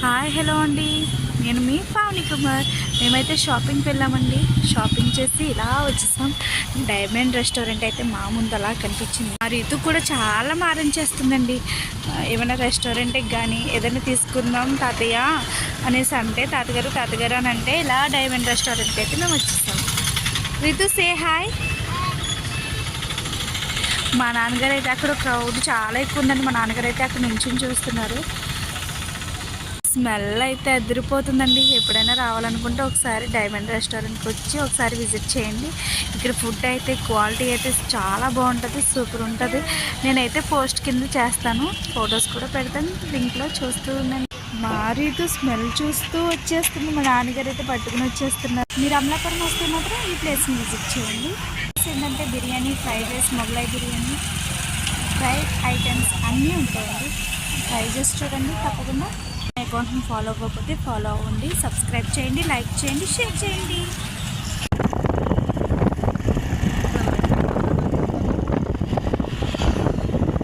Hi hello అండి, నేను మీ పావని కుమార్. మేమైతే షాపింగ్కి వెళ్ళామండి. షాపింగ్ చేసి ఇలా వచ్చేసాం. డైమండ్ రెస్టారెంట్ అయితే మా ముందు అలా కనిపించింది. ఆ రీతు కూడా చాలా మారించేస్తుందండి. ఏమైనా రెస్టారెంట్కి కానీ ఏదైనా తీసుకుందాం తాతయ్య అనేసి అంటే తాతగారు అని అంటే ఇలా డైమండ్ రెస్టారెంట్కి అయితే మేము వచ్చేసాం. Ritu say hi. మా నాన్నగారు అయితే అక్కడ క్రౌడ్ చాలా ఎక్కువ ఉందండి. మా నాన్నగారు అయితే అక్కడ నుంచి చూస్తున్నారు. స్మెల్ అయితే అదిరిపోతుందండి. ఎప్పుడైనా రావాలనుకుంటే ఒకసారి డైమండ్ రెస్టారెంట్కి వచ్చి ఒకసారి విజిట్ చేయండి. ఇక్కడ ఫుడ్ అయితే క్వాలిటీ అయితే చాలా బాగుంటుంది, సూపర్ ఉంటుంది. నేనైతే పోస్ట్ కింద చేస్తాను, ఫొటోస్ కూడా పెడతాను, లింక్లో చూస్తూ ఉన్నాను. మారీతో స్మెల్ చూస్తూ వచ్చేస్తుంది. మా నాన్నగారు అయితే పట్టుకుని వచ్చేస్తున్నారు. మీరు అమలాపురం వస్తే మాత్రం ఈ ప్లేస్ని విజిట్ చేయండి. ఏంటంటే biryani, fried rice, Mughlai biryani, fried items అన్నీ ఉంటాయండి. ట్రై చేసి చూడండి తప్పకుండా. అకౌంట్ని ఫాలో అవ్వకపోతే ఫాలో అవ్వండి, సబ్స్క్రైబ్ చేయండి, లైక్ చేయండి, షేర్ చేయండి.